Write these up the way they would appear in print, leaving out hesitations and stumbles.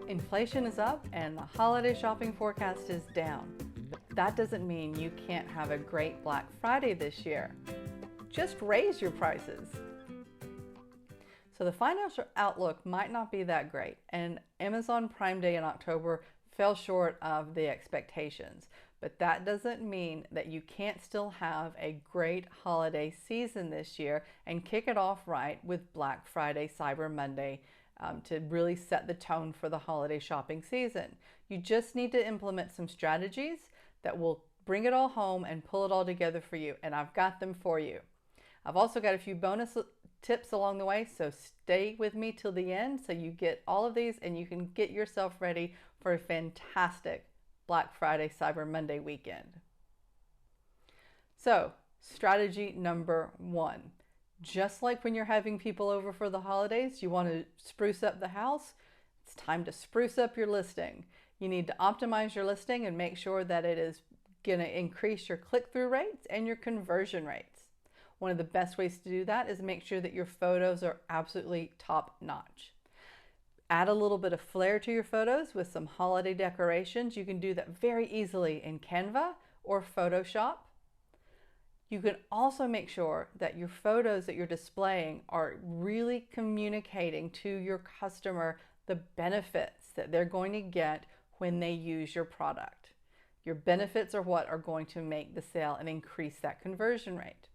Inflation is up and the holiday shopping forecast is down, but that doesn't mean you can't have a great Black Friday this year. Just raise your prices. So the financial outlook might not be that great, and Amazon Prime Day in October fell short of the expectations, but that doesn't mean that you can't still have a great holiday season this year and kick it off right with Black Friday, Cyber Monday, to really set the tone for the holiday shopping season. You just need to implement some strategies that will bring it all home and pull it all together for you, and I've got them for you. I've also got a few bonus tips along the way, so stay with me till the end so you get all of these and you can get yourself ready for a fantastic Black Friday, Cyber Monday weekend. So, strategy number 1. Just like when you're having people over for the holidays, you want to spruce up the house, it's time to spruce up your listing. You need to optimize your listing and make sure that it is going to increase your click-through rates and your conversion rates. One of the best ways to do that is make sure that your photos are absolutely top-notch. Add a little bit of flair to your photos with some holiday decorations. You can do that very easily in Canva or Photoshop. You can also make sure that your photos that you're displaying are really communicating to your customer the benefits that they're going to get when they use your product. Your benefits are what are going to make the sale and increase that conversion rate.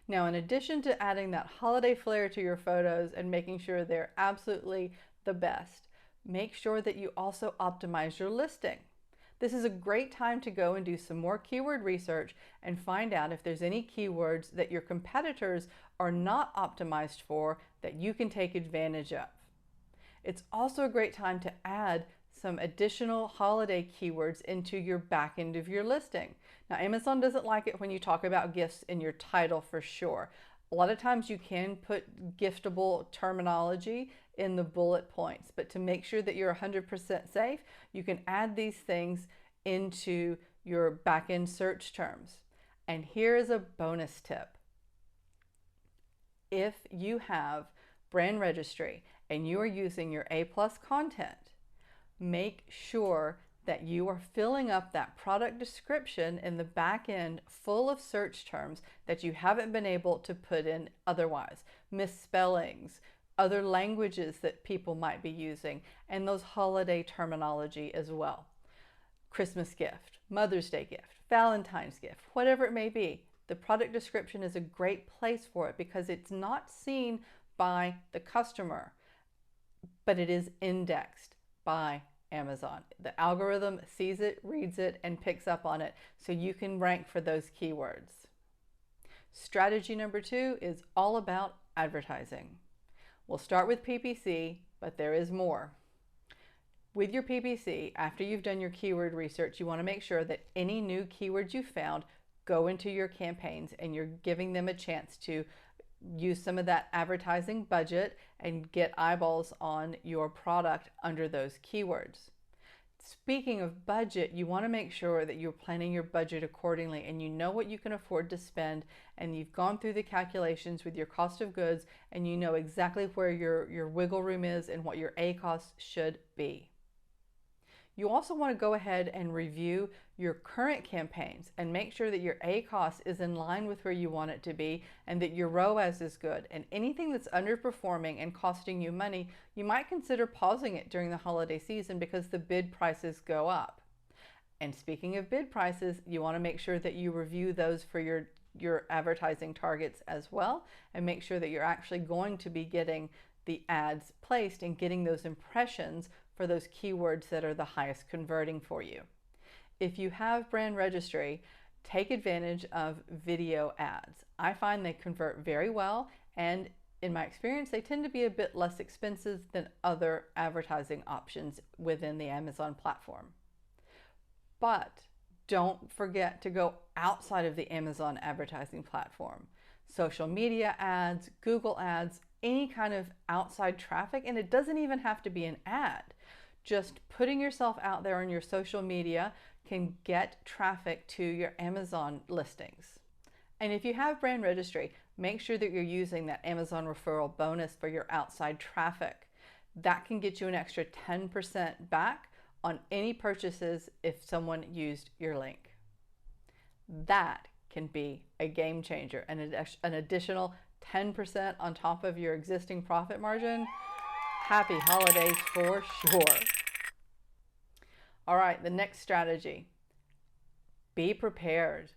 Now, in addition to adding that holiday flair to your photos and making sure they're absolutely the best, make sure that you also optimize your listing. This is a great time to go and do some more keyword research and find out if there's any keywords that your competitors are not optimized for that you can take advantage of. It's also a great time to add some additional holiday keywords into your back end of your listing. Now, Amazon doesn't like it when you talk about gifts in your title for sure. A lot of times you can put giftable terminology in the bullet points, but to make sure that you're 100% safe, you can add these things into your back-end search terms. And here is a bonus tip. If you have brand registry and you are using your A+ content, make sure that you are filling up that product description in the back end full of search terms that you haven't been able to put in otherwise. Misspellings, other languages that people might be using, and those holiday terminology as well. Christmas gift, Mother's Day gift, Valentine's gift, whatever it may be. The product description is a great place for it because it's not seen by the customer, but it is indexed by Amazon. The algorithm sees it, reads it, and picks up on it so you can rank for those keywords. Strategy number 2 is all about advertising. We'll start with PPC, but there is more. With your PPC, after you've done your keyword research, you want to make sure that any new keywords you found go into your campaigns and you're giving them a chance to use some of that advertising budget and get eyeballs on your product under those keywords. Speaking of budget, you want to make sure that you're planning your budget accordingly and you know what you can afford to spend, and you've gone through the calculations with your cost of goods and you know exactly where your wiggle room is and what your ACoS should be. You also want to go ahead and review your current campaigns and make sure that your ACoS is in line with where you want it to be and that your ROAS is good. And anything that's underperforming and costing you money, you might consider pausing it during the holiday season because the bid prices go up. And speaking of bid prices, you want to make sure that you review those for your advertising targets as well, and make sure that you're actually going to be getting the ads placed and getting those impressions for those keywords that are the highest converting for you. If you have brand registry, take advantage of video ads. I find they convert very well, and in my experience, they tend to be a bit less expensive than other advertising options within the Amazon platform. But don't forget to go outside of the Amazon advertising platform. Social media ads, Google ads, any kind of outside traffic, and it doesn't even have to be an ad. Just putting yourself out there on your social media can get traffic to your Amazon listings. And if you have brand registry, make sure that you're using that Amazon referral bonus for your outside traffic. That can get you an extra 10% back on any purchases if someone used your link. That can be a game changer, and an additional 10% on top of your existing profit margin. Happy holidays for sure. All right, the next strategy. Be prepared.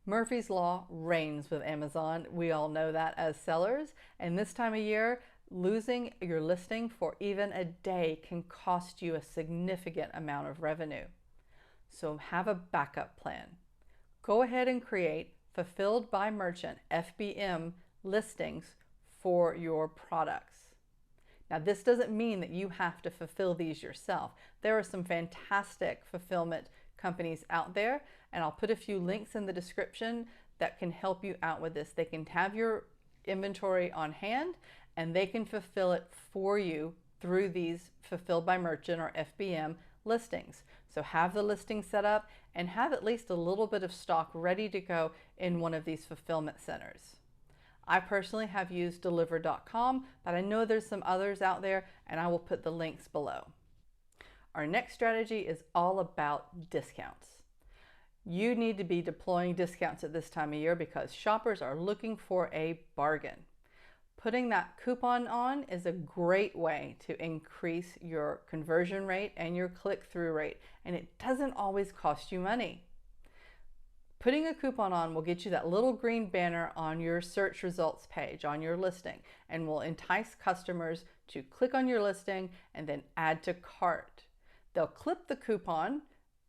Murphy's Law reigns with Amazon. We all know that as sellers. And this time of year, losing your listing for even a day can cost you a significant amount of revenue. So have a backup plan. Go ahead and create Fulfilled by Merchant, FBM, listings for your products. Now, this doesn't mean that you have to fulfill these yourself. There are some fantastic fulfillment companies out there, and I'll put a few links in the description that can help you out with this. They can have your inventory on hand, and they can fulfill it for you through these Fulfilled by Merchant or FBM listings. So have the listing set up and have at least a little bit of stock ready to go in one of these fulfillment centers. I personally have used Deliverr.com, but I know there's some others out there, and I will put the links below. Our next strategy is all about discounts. You need to be deploying discounts at this time of year because shoppers are looking for a bargain. Putting that coupon on is a great way to increase your conversion rate and your click-through rate, and it doesn't always cost you money. Putting a coupon on will get you that little green banner on your search results page on your listing and will entice customers to click on your listing and then add to cart. They'll clip the coupon,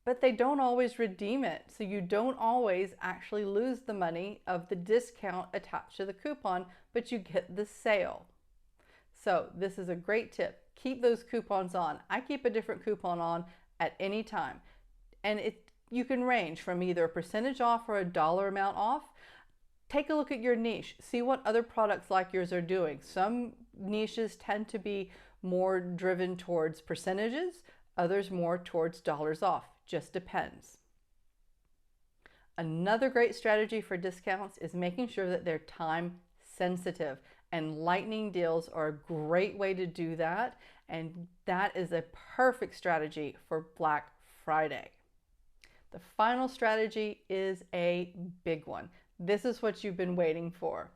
but they don't always redeem it, so you don't always actually lose the money of the discount attached to the coupon, but you get the sale. So this is a great tip. Keep those coupons on. I keep a different coupon on at any time, and you can range from either a percentage off or a dollar amount off. Take a look at your niche. See what other products like yours are doing. Some niches tend to be more driven towards percentages, others more towards dollars off. Just depends. Another great strategy for discounts is making sure that they're time sensitive, and lightning deals are a great way to do that, and that is a perfect strategy for Black Friday. The final strategy is a big one. This is what you've been waiting for.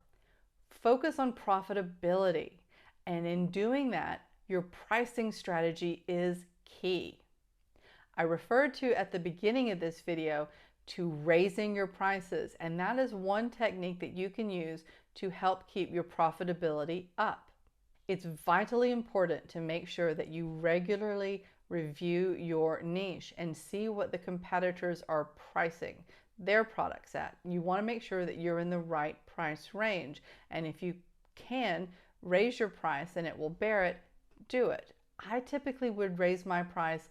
Focus on profitability, and in doing that, your pricing strategy is key. I referred to at the beginning of this video to raising your prices, and that is one technique that you can use to help keep your profitability up. It's vitally important to make sure that you regularly review your niche and see what the competitors are pricing their products at. You want to make sure that you're in the right price range, and if you can raise your price and it will bear it, do it. I typically would raise my price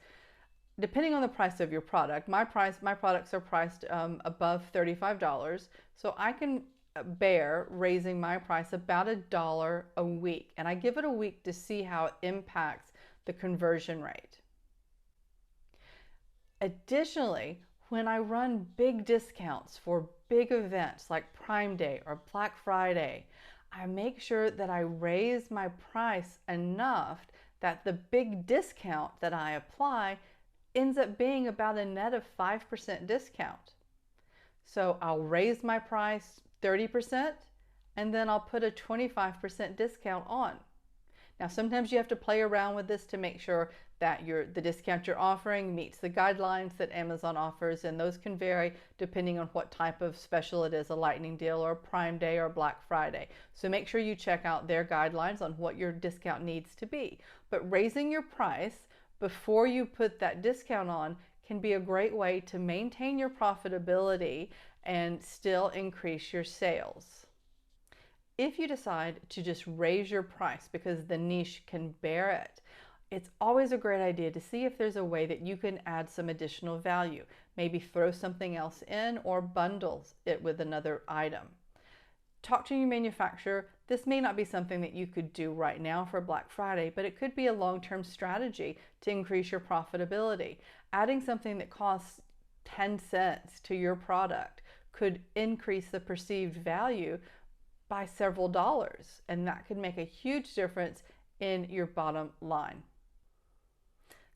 depending on the price of your product. My products are priced above $35, so I can bear raising my price about $1 a week, and I give it a week to see how it impacts the conversion rate. Additionally, when I run big discounts for big events like Prime Day or Black Friday, I make sure that I raise my price enough that the big discount that I apply ends up being about a net of 5% discount. So I'll raise my price 30% and then I'll put a 25% discount on. Now sometimes you have to play around with this to make sure that the discount you're offering meets the guidelines that Amazon offers, and those can vary depending on what type of special it is, a lightning deal or Prime Day or Black Friday. So make sure you check out their guidelines on what your discount needs to be. But raising your price before you put that discount on can be a great way to maintain your profitability and still increase your sales. If you decide to just raise your price because the niche can bear it, it's always a great idea to see if there's a way that you can add some additional value. Maybe throw something else in or bundle it with another item. Talk to your manufacturer. This may not be something that you could do right now for Black Friday, but it could be a long-term strategy to increase your profitability. Adding something that costs 10 cents to your product could increase the perceived value by several dollars, and that could make a huge difference in your bottom line.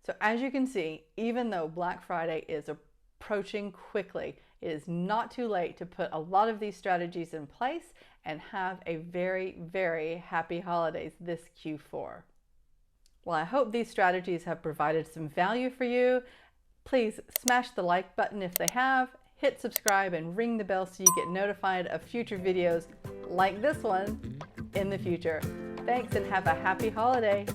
So as you can see, even though Black Friday is approaching quickly, it is not too late to put a lot of these strategies in place and have a very, very happy holidays this Q4. Well, I hope these strategies have provided some value for you. Please smash the like button if they have, hit subscribe and ring the bell so you get notified of future videos like this one in the future. Thanks and have a happy holiday.